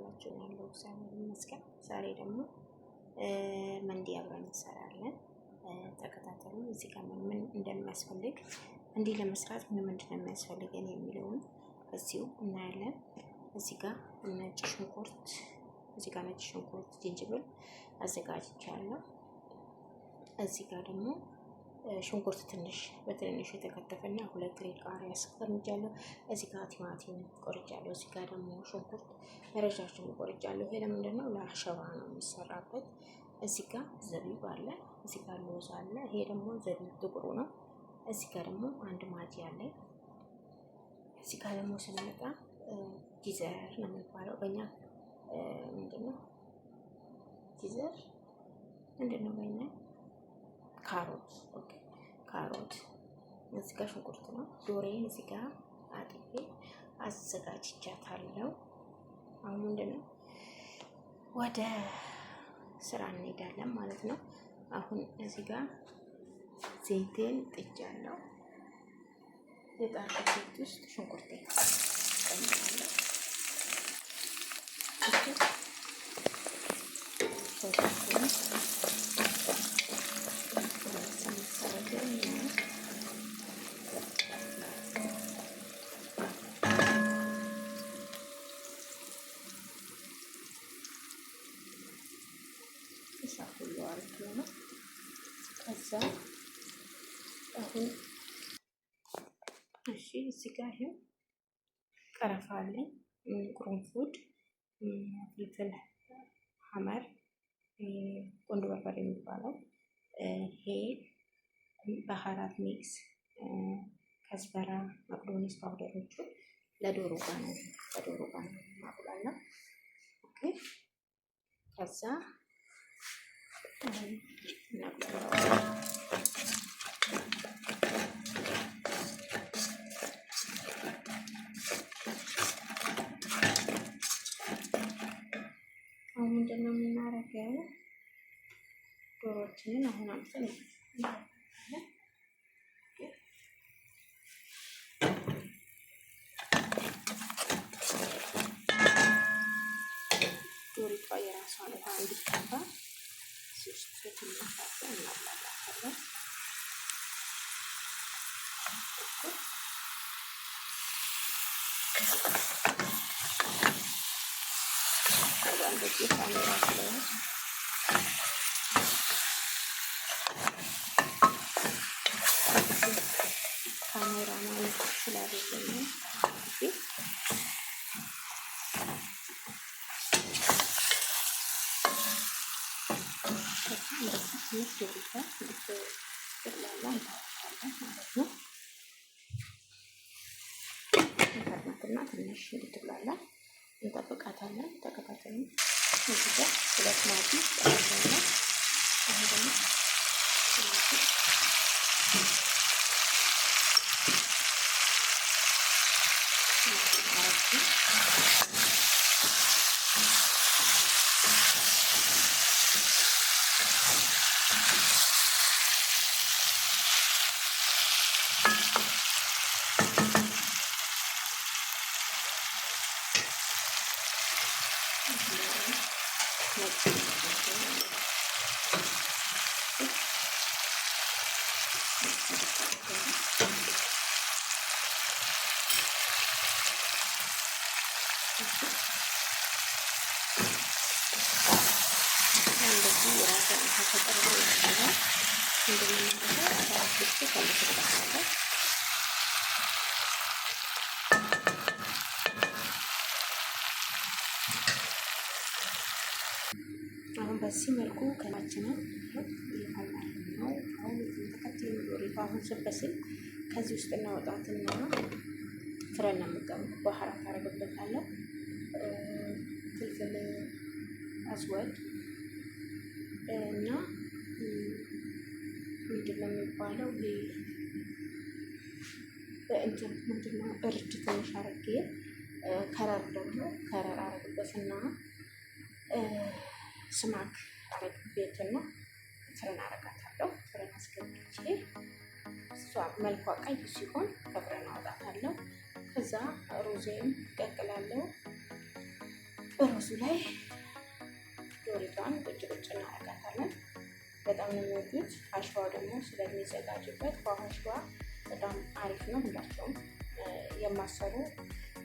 ዋላችሁ? ያለው እግዚአብሔር ይመስገን። ዛሬ ደግሞ መንዲ አብረን እንሰራለን። ተከታተሉ። እዚህ ጋር ምን እንደሚያስፈልግ እንዲህ ለመስራት ምንድን ነው የሚያስፈልገን የሚለውን እዚሁ እናያለን። እዚህ ጋር ነጭ ሽንኩርት፣ ዝንጅብል አዘጋጅቻለሁ። እዚህ ጋር ደግሞ ሽንኩርት ትንሽ በትንሹ የተከተፈና 2 ፍሬ ቃሪያ አስቀምጫለሁ። እዚህ ጋር ቲማቲም ቆርጫለሁ። እዚህ ጋር ደግሞ ሽንኩርት ረዣዥም ቆርጫለሁ። ይሄ ለምንድን ነው? ለአሸዋ ነው የሚሰራበት። እዚህ ጋር ዘቢብ አለ። እዚህ ጋር ሎዝ አለ። ይሄ ደግሞ ዘቢብ ጥቁሩ ነው። እዚህ ጋር ደግሞ አንድ ማጂ አለ። እዚህ ጋር ደግሞ ስንመጣ ጂዘር ነው የሚባለው በእኛ ምንድነው? ጂዘር ምንድነው በእኛ? ካሮት። ኦኬ ካሮት። እዚህ ጋር ሽንኩርት ነው። ዶሬን እዚህ ጋር አጥቤ አዘጋጅቻታለሁ። አሁን ምንድነው ወደ ስራ እንሄዳለን ማለት ነው። አሁን እዚህ ጋር ዘይቴን ጥጃለሁ። የጣድኩት ዘይት ውስጥ ሽንኩርቴን ጨምራለሁ። ሁሉ አሪፍ ነው። ከዛ አሁን እሺ እዚህ ጋር ይሄ ቀረፋ አለኝ፣ ቅርንፉድ፣ ፍልፍል ሐመር፣ ቁንዶ በርበሬ የሚባለው ይሄ ባህራት ሚክስ፣ ከዝበራ፣ መቅዶኒስ ፓውደሮቹ ለዶሮ ጋር ነው ማቁላላ። ኦኬ ከዛ አሁን ምንድነው የምናደርገው? ዶሮዎችንን አሁን አምጥተን ዶሮቷ የራሷን ውሃ እንዲቀባ እናላላለን። እንደዚህ ካሜራ ስለሆነ ካሜራ ማለት ስላደረገኝ ትንሽ ዶሮታ እንድትላላ እንታወቃለን ማለት ነው። እንከርናትና ትንሽ እንድትላላ እንጠብቃታለን። ተከታተሉ። እዚህ ጋር 2 ማጂ ጨምራለሁ። አሁን ደግሞ እንደዚህ የራሳን ተፈጥሮ ይችላል። እንደምናደርገው አራስ ከልክታለሁ። አሁን በዚህ መልኩ ከላችንን ይፈላል ነው። አሁን ተከትሎ ዶሮታ አሁን ስበስል ከዚህ ውስጥ እናወጣትና ፍረን አመጣው ባህራት አረግበታለሁ። ፍልፍል አስወድ እና ምንድነው የሚባለው በእንትን ምንድነው እርድ ትንሽ አረጌ ከረር ደግሞ ከረር አረግበትና ስማክ አረግበትና ፍረን አረጋታለሁ። ፍረን አስገብቼ እሷ መልኳ ቀይ ሲሆን ከፍረን አወጣታለሁ። ከዛ ሩዜን ቀቅላለሁ። ሩዙ ላይ ዶሪቷን ቁጭ ቁጭ እናደርጋታለን። በጣም ነው የሚወዱት። አሸዋው ደግሞ ስለሚዘጋጅበት በአሸዋ በጣም አሪፍ ነው። ሁላቸውም የማሰሩ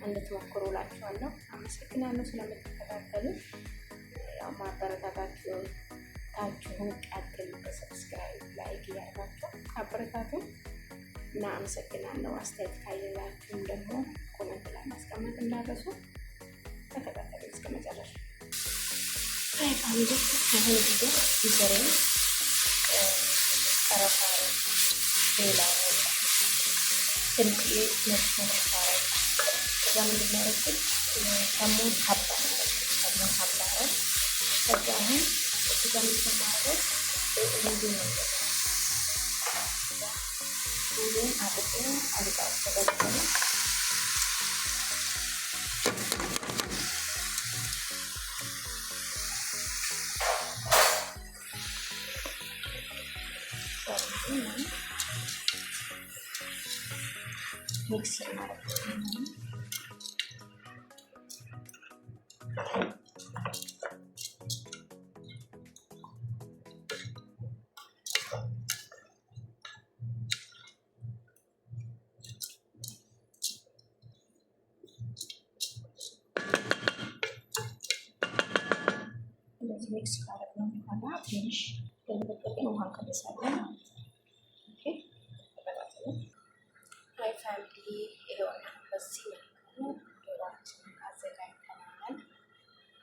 እንድትሞክሩ እላችኋለሁ። አመሰግናለሁ ስለምትከታተሉ። ያው ማበረታታችሁን ቀጥል። በሰብስክራይብ ላይክ እያደረጋችሁ አበረታቱን እና አመሰግናለሁ። አስተያየት ካየላችሁም ደግሞ ኮሜንት ላይ ማስቀመጥ እንዳትረሱ። ተከታተሉ እስከ መጨረሻ። ፋሚሊ አሁን ጊዜ ይዘሬ ቀረፋ ሌላ ትንሽ መስመር ከዛ ምንድን ያደረኩት ከሙን ሀባ ከሙን ሀባ ከዛ አሁን እዚህ ጋር የምትማረው እንዲህ ነው። ሁሉን አጥቆ አልቃ ተበልተነ ሚክስ ማለት ነው። ሚክስ ካደረግነው በኋላ ትንሽ ለመጠቀም ውሃ ከበሳለን ማለት ነው። ኦኬ ተከታተሉ። ሃይ ፋሚሊ ይሄውና በዚህ መልኩ ዶሯችንን አዘጋጅተናል።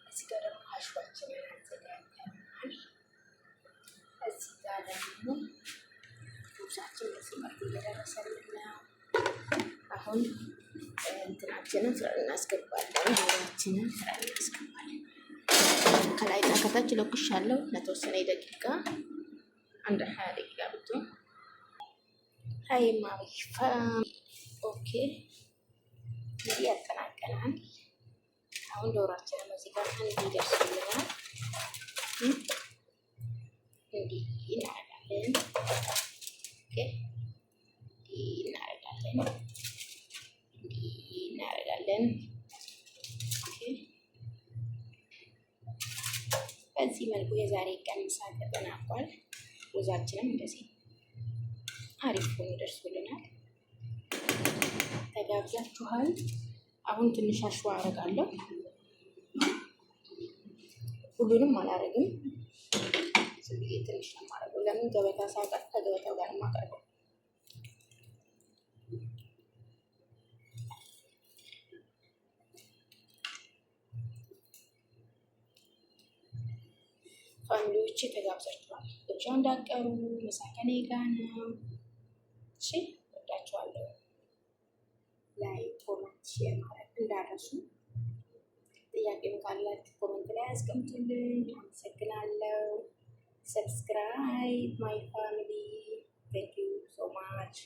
እዚህ ጋር ደግሞ አሽዋችንን አዘጋጅተናል። እዚህ ጋር ደግሞ ሩዛችን በዚህ መልኩ እየደረሰልን ነው። አሁን እንትናችንን ፍረን እናስገባለን። ዶሯችንን ፍረን እናስገባለን። ከላይና ከታች ለኩሻለሁ ለተወሰነ ደቂቃ አንድ 20 ደቂቃ ብትሆን ሀይ ማሪፋ። ኦኬ እንዲህ ያጠናቀናል። አሁን ዶሯችንን እዚህ ጋር እንዲደርስልናል እንዲህ እናደርጋለን። ኦኬ እንዲህ እናደርጋለን። እንዲህ እናደርጋለን። በዚህ መልኩ የዛሬ ቀን ምሳ ተጠናቋል። ሩዛችንም እንደዚህ አሪፍ ሆኖ ደርሶልናል። ተጋብዛችኋል። አሁን ትንሽ አሸዋ አደርጋለሁ። ሁሉንም አላደርግም። ዝም ብዬ ትንሽ ነው የማደርገው። ለምን ገበታ ሳቀር ከገበታው ጋር የማቀርበው። ፋሚሊዎች ተጋብዛችኋል። ብቻ እንዳቀሩ ምሳ ከኔ ጋር ነው። እሺ ወዳችኋለሁ። ላይክ፣ ኮሜንት፣ ሼር ማድረግ እንዳረሱ። ጥያቄም ካላችሁ ኮሜንት ላይ አስቀምጡልኝ። አመሰግናለሁ። ሰብስክራይብ ማይ ፋሚሊ። ቴንክ ዩ ሶ ማች